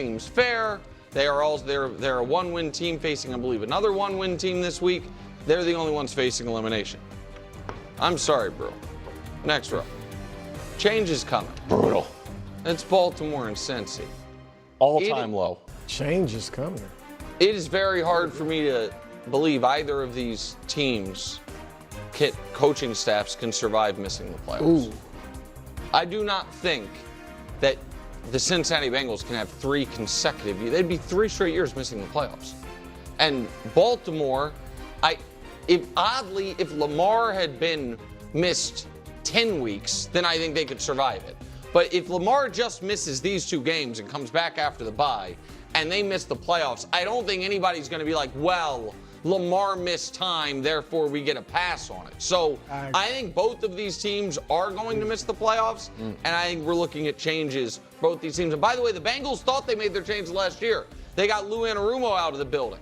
seems fair. They're a one-win team facing, I believe, another one-win team this week. They're the only ones facing elimination. I'm sorry, bro. Next row. Change is coming. Brutal. It's Baltimore and Cincy. All-time low. Change is coming. It is very hard for me to believe either of these teams' coaching staffs can survive missing the playoffs. Ooh. I do not think that the Cincinnati Bengals can have 3 consecutive years. They'd be 3 straight years missing the playoffs. And Baltimore, if Lamar had been missed 10 weeks, then I think they could survive it. But if Lamar just misses these 2 games and comes back after the bye and they miss the playoffs, I don't think anybody's going to be like, well, Lamar missed time, therefore we get a pass on it. So I think both of these teams are going to miss the playoffs, and I think we're looking at changes for both these teams. And by the way, the Bengals thought they made their changes last year. They got Lou Anarumo out of the building.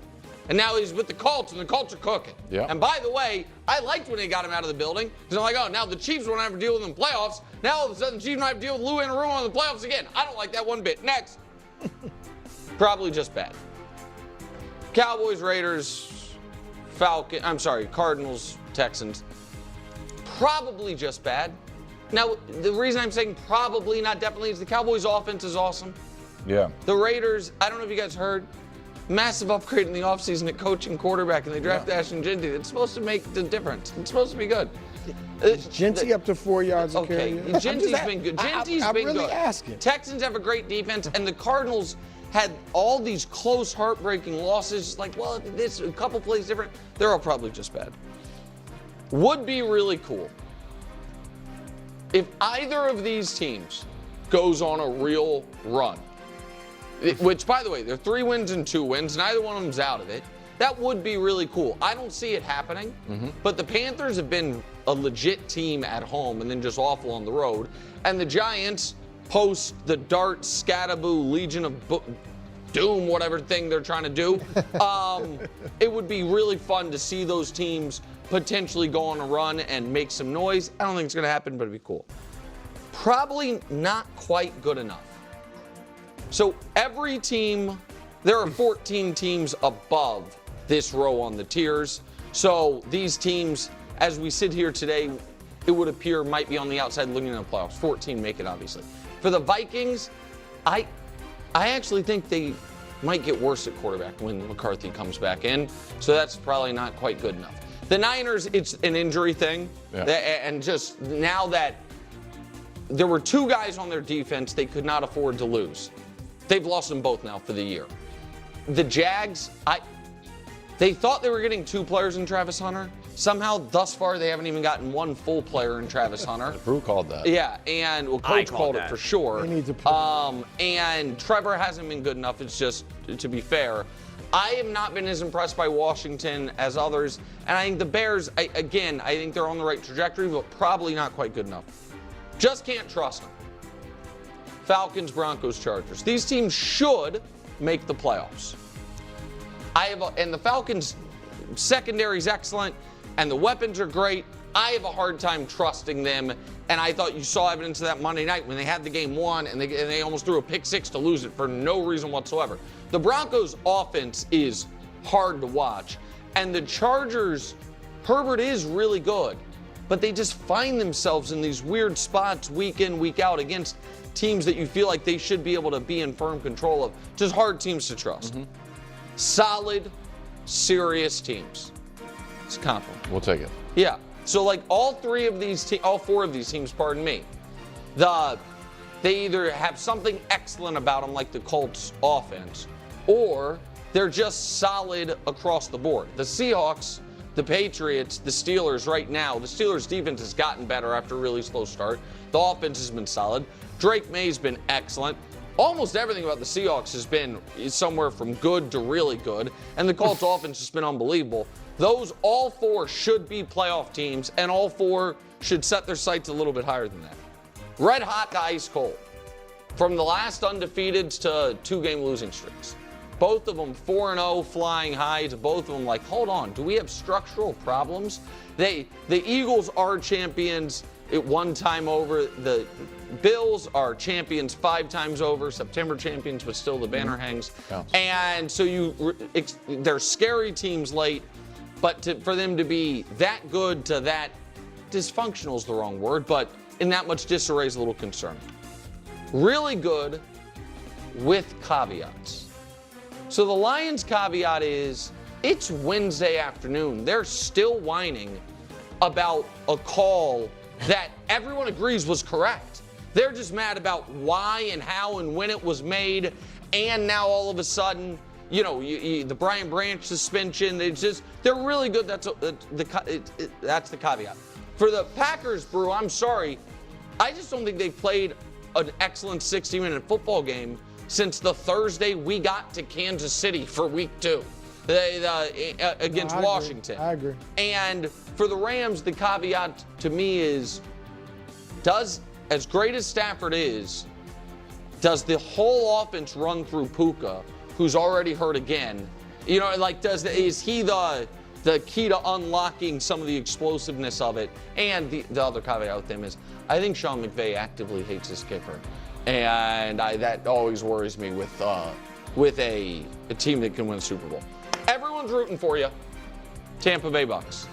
And now he's with the Colts, and the Colts are cooking. Yep. And by the way, I liked when they got him out of the building, because I'm like, oh, now the Chiefs won't have to deal with him in the playoffs. Now all of a sudden the Chiefs don't have to deal with Lou Anarumo in the playoffs again. I don't like that one bit. Next. Probably just bad. Cowboys, Raiders, Cardinals, Texans. Probably just bad. Now, the reason I'm saying probably, not definitely, is the Cowboys' offense is awesome. Yeah. The Raiders, I don't know if you guys heard, massive upgrade in the offseason at coaching quarterback, and they drafted Ashton Jeanty. It's supposed to make the difference. It's supposed to be good. Is Jeanty up to 4 yards a carry? Okay, Jeanty's been good. Jeanty's been really good. Asking. Texans have a great defense, and the Cardinals had all these close, heartbreaking losses. Like, well, this a couple plays different. They're all probably just bad. Would be really cool if either of these teams goes on a real run. Which, by the way, they're 3 wins and 2 wins. Neither one of them's out of it. That would be really cool. I don't see it happening, but the Panthers have been a legit team at home and then just awful on the road. And the Giants, post the Dart, Scataboo, Legion of Doom, whatever thing they're trying to do, it would be really fun to see those teams potentially go on a run and make some noise. I don't think it's going to happen, but it'd be cool. Probably not quite good enough. So every team, there are 14 teams above this row on the tiers. So these teams, as we sit here today, it would appear might be on the outside looking at the playoffs. 14 make it, obviously. For the Vikings, I actually think they might get worse at quarterback when McCarthy comes back in. So that's probably not quite good enough. The Niners, it's an injury thing. Yeah. And just now that there were 2 guys on their defense they could not afford to lose. They've lost them both now for the year. The Jags, they thought they were getting 2 players in Travis Hunter. Somehow, thus far, they haven't even gotten 1 full player in Travis Hunter. Drew called that. Yeah, and Coach called it for sure. They need to and Trevor hasn't been good enough. It's just, to be fair, I have not been as impressed by Washington as others. And I think the Bears, I think they're on the right trajectory, but probably not quite good enough. Just can't trust them. Falcons, Broncos, Chargers. These teams should make the playoffs. And the Falcons' secondary is excellent, and the weapons are great. I have a hard time trusting them, and I thought you saw evidence of that Monday night when they had the game won, and they almost threw a pick 6 to lose it for no reason whatsoever. The Broncos' offense is hard to watch, and the Chargers, Herbert is really good, but they just find themselves in these weird spots week in, week out against teams that you feel like they should be able to be in firm control of. Just hard teams to trust. Solid, serious teams. It's a compliment. We'll take it. Yeah. So like all 4 of these teams, pardon me, they either have something excellent about them like the Colts offense, or they're just solid across the board. The Seahawks, the Patriots, the Steelers right now, the Steelers defense has gotten better after a really slow start. The offense has been solid. Drake May's been excellent. Almost everything about the Seahawks has been somewhere from good to really good, and the Colts offense has been unbelievable. Those all 4 should be playoff teams, and all 4 should set their sights a little bit higher than that. Red hot to ice cold. From the last undefeated to 2-game losing streaks. Both of them 4-0 flying high to both of them like, hold on, do we have structural problems? The Eagles are champions. one time over. The Bills are champions 5 times over, September champions, but still the banner hangs. Counts. And so they're scary teams late, but for them to be that good to that dysfunctional is the wrong word, but in that much disarray is a little concerning. Really good with caveats. So the Lions' caveat is it's Wednesday afternoon. They're still whining about a call that everyone agrees was correct. They're just mad about why and how and when it was made. And now all of a sudden, the Brian Branch suspension, they're really good. That's the caveat. For the Packers, Brew, I'm sorry. I just don't think they've played an excellent 60-minute football game since the Thursday we got to Kansas City for week 2 against Washington. I agree. And for the Rams, the caveat to me is, as great as Stafford is, does the whole offense run through Puka, who's already hurt again? Is he the key to unlocking some of the explosiveness of it? And the other caveat with him is, I think Sean McVay actively hates his kicker. And that always worries me with a team that can win a Super Bowl. Everyone's rooting for you. Tampa Bay Bucs.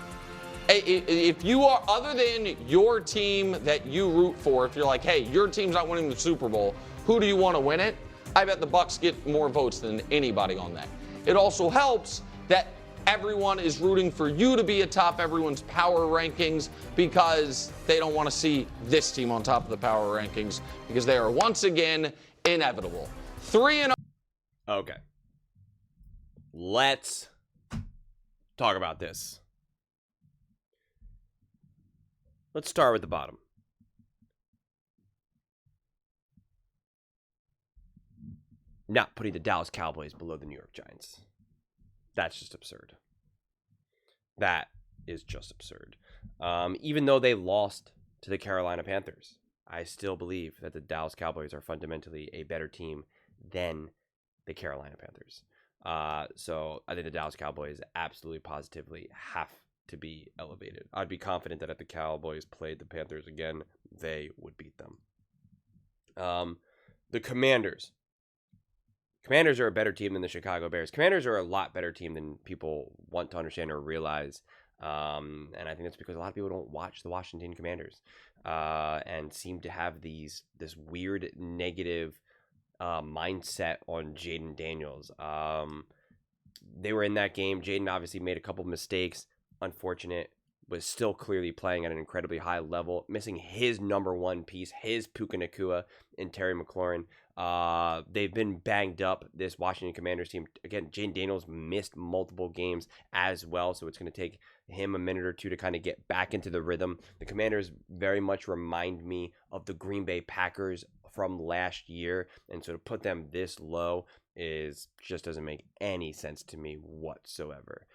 If you are, other than your team that you root for, if you're like, hey, your team's not winning the Super Bowl, who do you want to win it? I bet the Bucs get more votes than anybody on that. It also helps that everyone is rooting for you to be atop everyone's power rankings because they don't want to see this team on top of the power rankings because they are once again inevitable. 3-0. Okay. Let's talk about this. Let's start with the bottom. Not putting the Dallas Cowboys below the New York Giants. That's just absurd. That is just absurd. Even though they lost to the Carolina Panthers, I still believe that the Dallas Cowboys are fundamentally a better team than the Carolina Panthers. So I think the Dallas Cowboys absolutely positively have to be elevated. I'd be confident that if the Cowboys played the Panthers again, they would beat them. The Commanders. Commanders are a better team than the Chicago Bears. Commanders are a lot better team than people want to understand or realize. And I think that's because a lot of people don't watch the Washington Commanders and seem to have this weird negative mindset on Jaden Daniels. They were in that game. Jaden obviously made a couple of mistakes. Unfortunate. Was still clearly playing at an incredibly high level, missing his number one piece, his Puka Nacua and Terry McLaurin. They've been banged up, this Washington Commanders team. Again, Jaden Daniels missed multiple games as well, so it's going to take him a minute or two to kind of get back into the rhythm. The Commanders very much remind me of the Green Bay Packers from last year, and so to put them this low just doesn't make any sense to me whatsoever.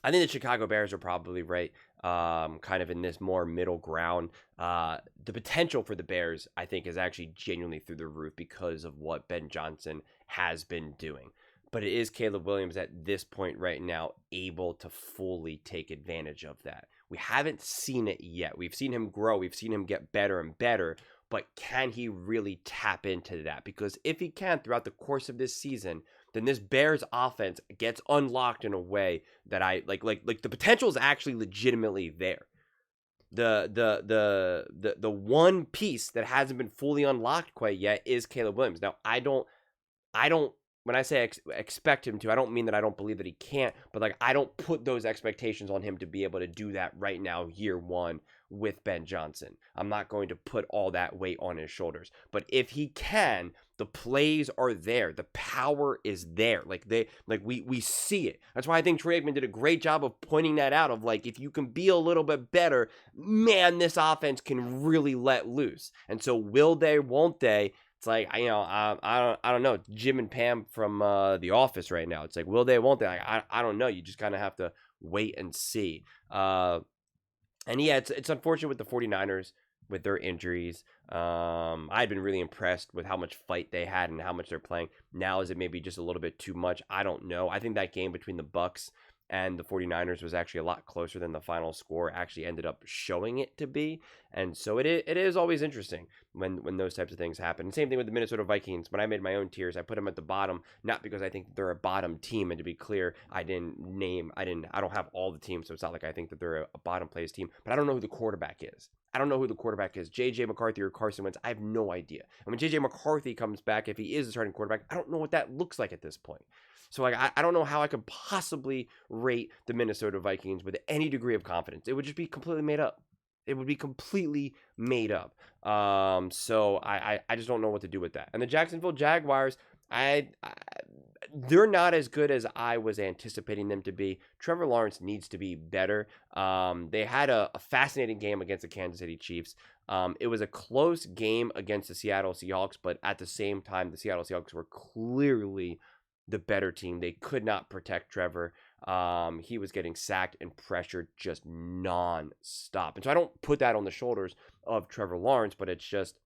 I think the Chicago Bears are probably right, kind of in this more middle ground. The potential for the Bears, I think, is actually genuinely through the roof because of what Ben Johnson has been doing. But it is Caleb Williams at this point right now able to fully take advantage of that. We haven't seen it yet. We've seen him grow. We've seen him get better and better. But can he really tap into that? Because if he can throughout the course of this season, then this Bears offense gets unlocked in a way that I like the potential is actually legitimately there. The one piece that hasn't been fully unlocked quite yet is Caleb Williams. Now, I don't when I say expect him to, I don't mean that I don't believe that he can't, but I don't put those expectations on him to be able to do that right now, year one, with Ben Johnson. I'm not going to put all that weight on his shoulders. But if he can, the plays are there. The power is there. We see it. That's why I think Troy Aikman did a great job of pointing that out of if you can be a little bit better, man, this offense can really let loose. And so will they, won't they? It's I don't know. Jim and Pam from The Office right now. It's will they, won't they? I don't know. You just kind of have to wait and see. And yeah, it's unfortunate with the 49ers with their injuries. I've been really impressed with how much fight they had and how much they're playing. Now, is it maybe just a little bit too much? I don't know. I think that game between the Bucs and the 49ers was actually a lot closer than the final score actually ended up showing it to be. And so it is always interesting when those types of things happen. And same thing with the Minnesota Vikings. When I made my own tiers, I put them at the bottom, not because I think they're a bottom team. And to be clear, I don't have all the teams, so it's not like I think that they're a bottom place team, but I don't know who the quarterback is. I don't know who the quarterback is. JJ McCarthy or Carson Wentz. I have no idea. And when JJ McCarthy comes back, if he is the starting quarterback, I don't know what that looks like at this point. So like I don't know how I could possibly rate the Minnesota Vikings with any degree of confidence. It would just be completely made up. It would be completely made up. So I just don't know what to do with that. And the Jacksonville Jaguars, they're not as good as I was anticipating them to be. Trevor Lawrence needs to be better. They had a fascinating game against the Kansas City Chiefs. It was a close game against the Seattle Seahawks, but at the same time, the Seattle Seahawks were clearly the better team. They could not protect Trevor. He was getting sacked and pressured just non-stop. And so I don't put that on the shoulders of Trevor Lawrence, but it's just,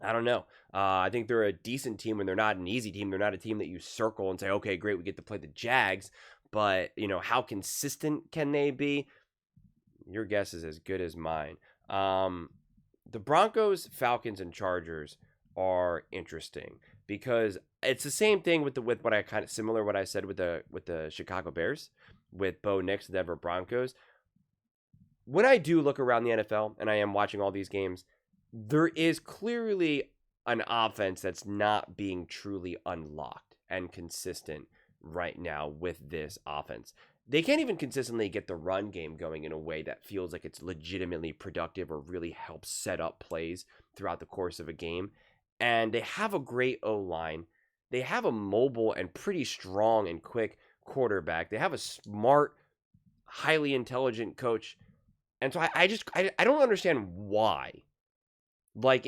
I don't know. I think they're a decent team when they're not an easy team. They're not a team that you circle and say, okay, great, we get to play the Jags. But, how consistent can they be? Your guess is as good as mine. The Broncos, Falcons, and Chargers are interesting because it's the same thing with what I kind of similar what I said with the Chicago Bears, with Bo Nix, the Denver Broncos. When I do look around the NFL and I am watching all these games, there is clearly an offense that's not being truly unlocked and consistent right now with this offense. They can't even consistently get the run game going in a way that feels like it's legitimately productive or really helps set up plays throughout the course of a game. And they have a great O-line. They have a mobile and pretty strong and quick quarterback. They have a smart, highly intelligent coach. And so I don't understand why. Like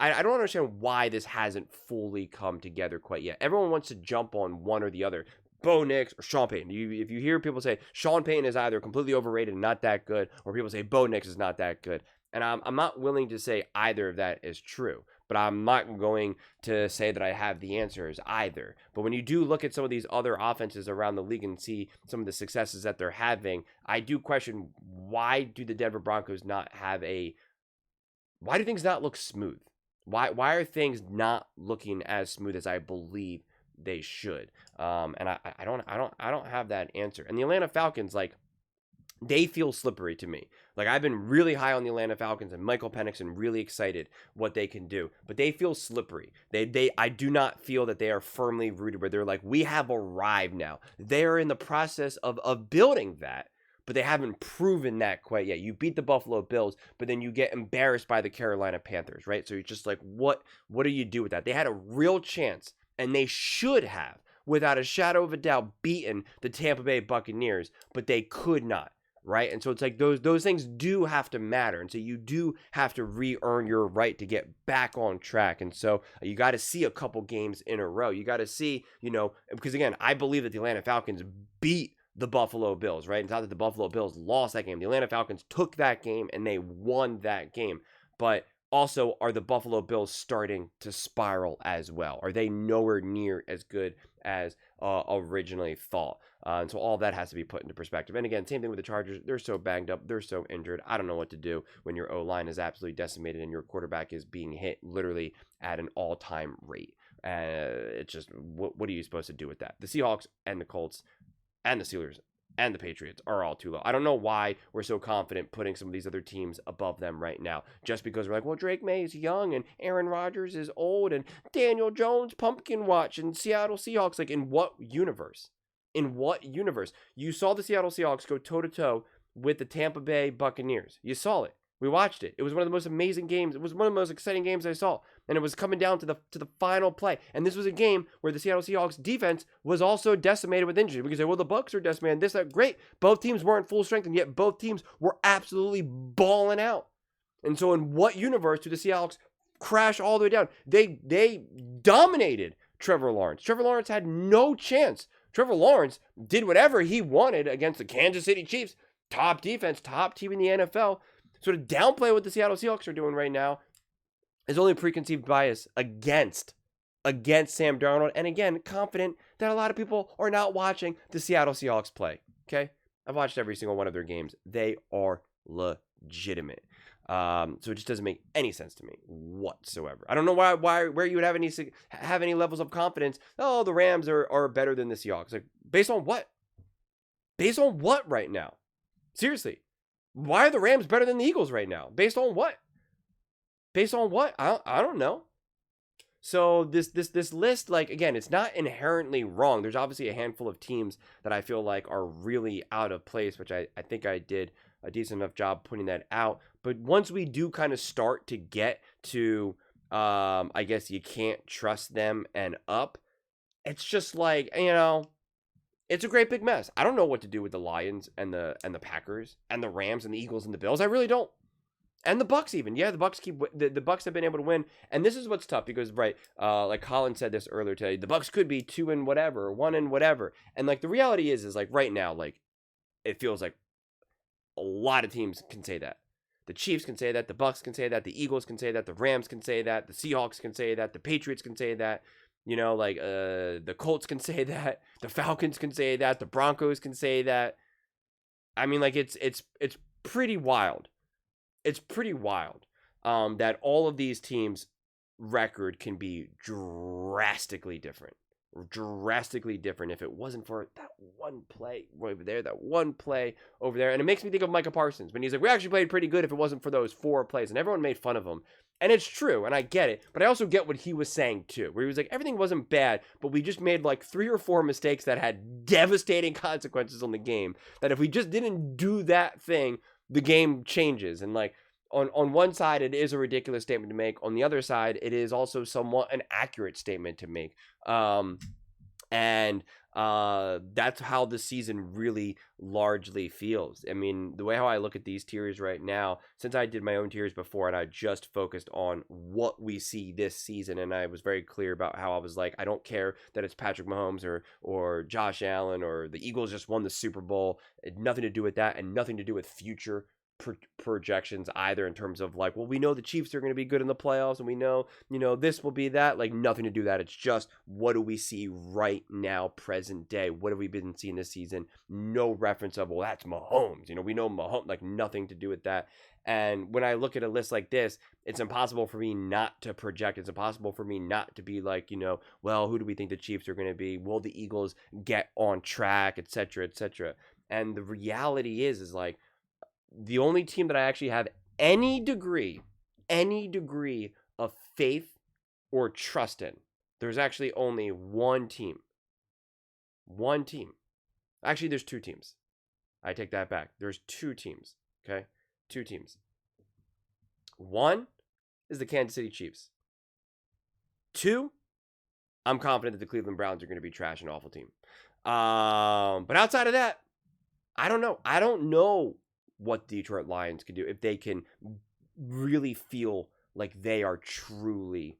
I don't understand why this hasn't fully come together quite yet. Everyone wants to jump on one or the other. Bo Nix or Sean Payton. If you hear people say Sean Payton is either completely overrated and not that good, or people say Bo Nix is not that good. And I'm not willing to say either of that is true. But I'm not going to say that I have the answers either. But when you do look at some of these other offenses around the league and see some of the successes that they're having, I do question, why do the Denver Broncos why do things not look smooth? Why are things not looking as smooth as I believe they should? And I don't have that answer. And the Atlanta Falcons, they feel slippery to me. I've been really high on the Atlanta Falcons and Michael Penix and really excited what they can do, but they feel slippery. I do not feel that they are firmly rooted where they're like, we have arrived now. They're in the process of building that, but they haven't proven that quite yet. You beat the Buffalo Bills, but then you get embarrassed by the Carolina Panthers, right? So you're just like, what do you do with that? They had a real chance, and they should have, without a shadow of a doubt, beaten the Tampa Bay Buccaneers, but they could not. Right. And so it's like those things do have to matter. And so you do have to re-earn your right to get back on track. And so you got to see a couple games in a row. You got to see, because again, I believe that the Atlanta Falcons beat the Buffalo Bills, right? It's not that the Buffalo Bills lost that game. The Atlanta Falcons took that game and they won that game. But also, are the Buffalo Bills starting to spiral as well? Are they nowhere near as good as originally thought? And so all that has to be put into perspective. And again, same thing with the Chargers. They're so banged up. They're so injured. I don't know what to do when your O-line is absolutely decimated and your quarterback is being hit literally at an all-time rate. It's just, what are you supposed to do with that? The Seahawks and the Colts and the Steelers and the Patriots are all too low. I don't know why we're so confident putting some of these other teams above them right now. Just because we're like, well, Drake May is young and Aaron Rodgers is old and Daniel Jones pumpkin watch and Seattle Seahawks. In what universe? In what universe? You saw the Seattle Seahawks go toe-to-toe with the Tampa Bay Buccaneers. You saw it. We watched it. It was one of the most amazing games. It was one of the most exciting games I saw. And it was coming down to the final play. And this was a game where the Seattle Seahawks defense was also decimated with injury. We can say, well, the Bucs are decimated. This, that, great. Both teams weren't full strength, and yet both teams were absolutely balling out. And so in what universe do the Seahawks crash all the way down? They dominated Trevor Lawrence. Trevor Lawrence had no chance. Trevor Lawrence did whatever he wanted against the Kansas City Chiefs. Top defense, top team in the NFL. So to downplay what the Seattle Seahawks are doing right now is only preconceived bias against Sam Darnold. And again, confident that a lot of people are not watching the Seattle Seahawks play. Okay, I've watched every single one of their games. They are legitimate. So it just doesn't make any sense to me whatsoever. I don't know where you would have any levels of confidence. Oh, the Rams are better than the Seahawks. Like, based on what? Based on what right now? Seriously, why are the Rams better than the Eagles right now? Based on what? Based on what? I don't know. So this list, like, again, it's not inherently wrong. There's obviously a handful of teams that I feel like are really out of place, which I think I did a decent enough job pointing that out. But once we do kind of start to get to, I guess you can't trust them and up, it's just like, it's a great big mess. I don't know what to do with the Lions and the Packers and the Rams and the Eagles and the Bills. I really don't. And the Bucs even. Yeah, the Bucs the Bucs have been able to win. And this is what's tough because, right, like Colin said this earlier today, the Bucs could be 2 and whatever, or 1 and whatever. And like the reality is like right now, like it feels like a lot of teams can say that. The Chiefs can say that, the Bucs can say that, the Eagles can say that, the Rams can say that, the Seahawks can say that, the Patriots can say that, the Colts can say that, the Falcons can say that, the Broncos can say that. I mean, like it's pretty wild. It's pretty wild that all of these teams' record can be drastically different. If it wasn't for that one play over there, and it makes me think of Micah Parsons when he's like, we actually played pretty good if it wasn't for those 4 plays, and everyone made fun of him. And it's true, and I get it, but I also get what he was saying too, where he was like, everything wasn't bad, but we just made like 3 or 4 mistakes that had devastating consequences on the game, that if we just didn't do that thing, the game changes. And like, on one side, it is a ridiculous statement to make. On the other side, it is also somewhat an accurate statement to make. And that's how the season really largely feels. I mean, the way how I look at these tiers right now, since I did my own tiers before and I just focused on what we see this season, and I was very clear about how I was like, I don't care that it's Patrick Mahomes or Josh Allen or the Eagles just won the Super Bowl. It had nothing to do with that and nothing to do with future projections either, in terms of like, well, we know the Chiefs are going to be good in the playoffs and we know this will be that. Like, nothing to do with that. It's just, what do we see right now, present day? What have we been seeing this season? No reference of, well, that's Mahomes, we know Mahomes, like nothing to do with that. And when I look at a list like this, it's impossible for me not to project. It's impossible for me not to be like, well, who do we think the Chiefs are going to be? Will the Eagles get on track, etc., etc.? And the reality is like, the only team that I actually have any degree of faith or trust in, there's actually only one team. Actually, there's 2 teams. I take that back. There's 2 teams, okay? 2 teams. One is the Kansas City Chiefs. 2, I'm confident that the Cleveland Browns are going to be trash and awful team. But outside of that, I don't know. I don't know what the Detroit Lions can do, if they can really feel like they are truly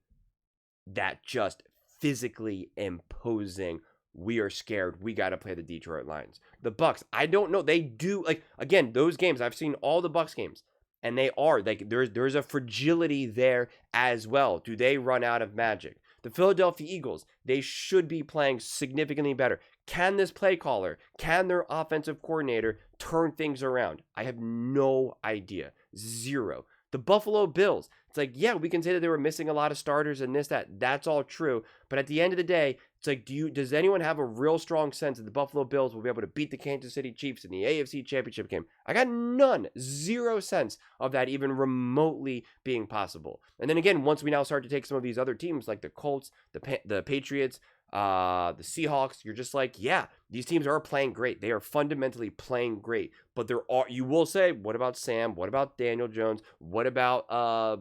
that just physically imposing, we are scared, we got to play the Detroit Lions. The Bucs, I don't know. They do, like, again, those games, I've seen all the Bucs games, and they are, like, there's a fragility there as well. Do they run out of magic? The Philadelphia Eagles, they should be playing significantly better. Can this play caller, can their offensive coordinator turn things around? I have no idea. 0. The Buffalo Bills, it's like, yeah, we can say that they were missing a lot of starters and this, that's all true. But at the end of the day, it's like, does anyone have a real strong sense that the Buffalo Bills will be able to beat the Kansas City Chiefs in the AFC Championship game? I got none, 0 sense of that even remotely being possible. And then again, once we now start to take some of these other teams like the Colts, the Patriots, the Seahawks, you're just like, yeah, these teams are playing great. They are fundamentally playing great. But you will say, what about Sam? What about Daniel Jones? What about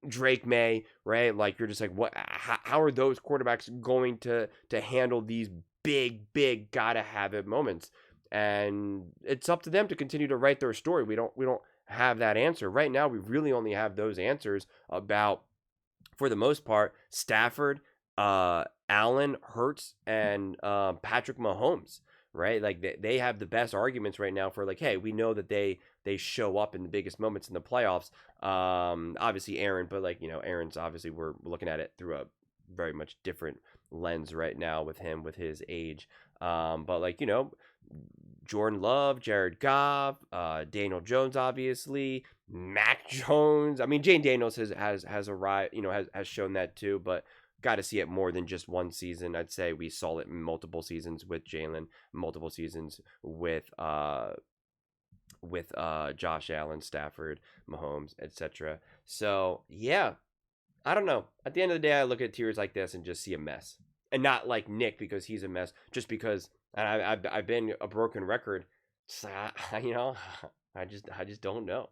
Drake May, right? Like, you're just like, what? How are those quarterbacks going to handle these big gotta have it moments? And it's up to them to continue to write their story. We don't have that answer right now. We really only have those answers about, for the most part, Stafford, Allen, Hurts, and Patrick Mahomes, right? Like, they have the best arguments right now for like, hey, we know that they show up in the biggest moments in the playoffs. Obviously Aaron, but like, Aaron's obviously, we're looking at it through a very much different lens right now with him, with his age. But like, you know, Jordan Love, Jared Goff, Daniel Jones, obviously, Mac Jones. I mean, Jane Daniels has arrived, you know, has shown that too, but got to see it more than just one season. I'd say we saw it in multiple seasons with Jalen, multiple seasons with Josh Allen, Stafford, Mahomes, etc. So yeah, I don't know. At the end of the day, I look at tiers like this and just see a mess, and not like Nick because he's a mess, just because. And I've been a broken record. So, you know, I just don't know.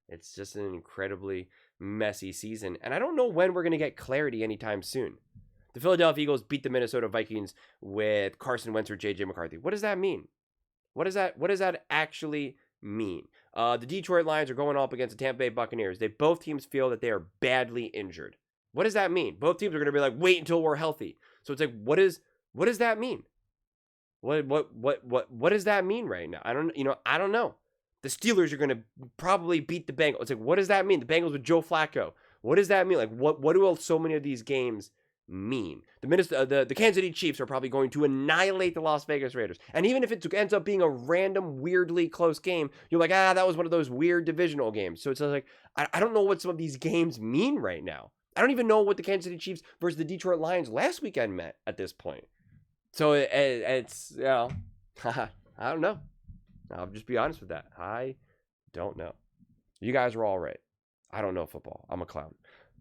It's just an incredibly messy season, and I don't know when we're gonna get clarity anytime soon. The Philadelphia Eagles beat the Minnesota Vikings with Carson Wentz or JJ McCarthy. What does that mean? What does that actually mean? The Detroit Lions are going up against the Tampa Bay Buccaneers. Both teams feel that they are badly injured. What does that mean? Both teams are gonna be like, wait until we're healthy. So it's like, what does that mean? What does that mean right now? I don't know. The Steelers are going to probably beat the Bengals. It's like, what does that mean? The Bengals with Joe Flacco. What does that mean? Like, what do so many of these games mean? The Kansas City Chiefs are probably going to annihilate the Las Vegas Raiders. And even if it ends up being a random, weirdly close game, you're like, that was one of those weird divisional games. So it's like, I don't know what some of these games mean right now. I don't even know what the Kansas City Chiefs versus the Detroit Lions last weekend meant at this point. So it's, you know, I don't know. I'll just be honest with that. I don't know. You guys are all right. I don't know football. I'm a clown.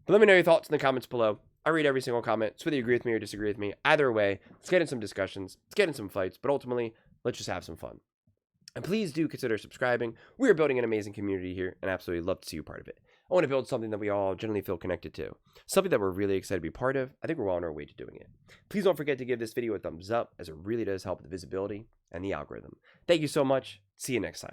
But let me know your thoughts in the comments below. I read every single comment. So whether you agree with me or disagree with me, either way, let's get in some discussions. Let's get in some fights. But ultimately, let's just have some fun. And please do consider subscribing. We are building an amazing community here and absolutely love to see you part of it. I want to build something that we all generally feel connected to. Something that we're really excited to be part of. I think we're well on our way to doing it. Please don't forget to give this video a thumbs up, as it really does help the visibility and the algorithm. Thank you so much. See you next time.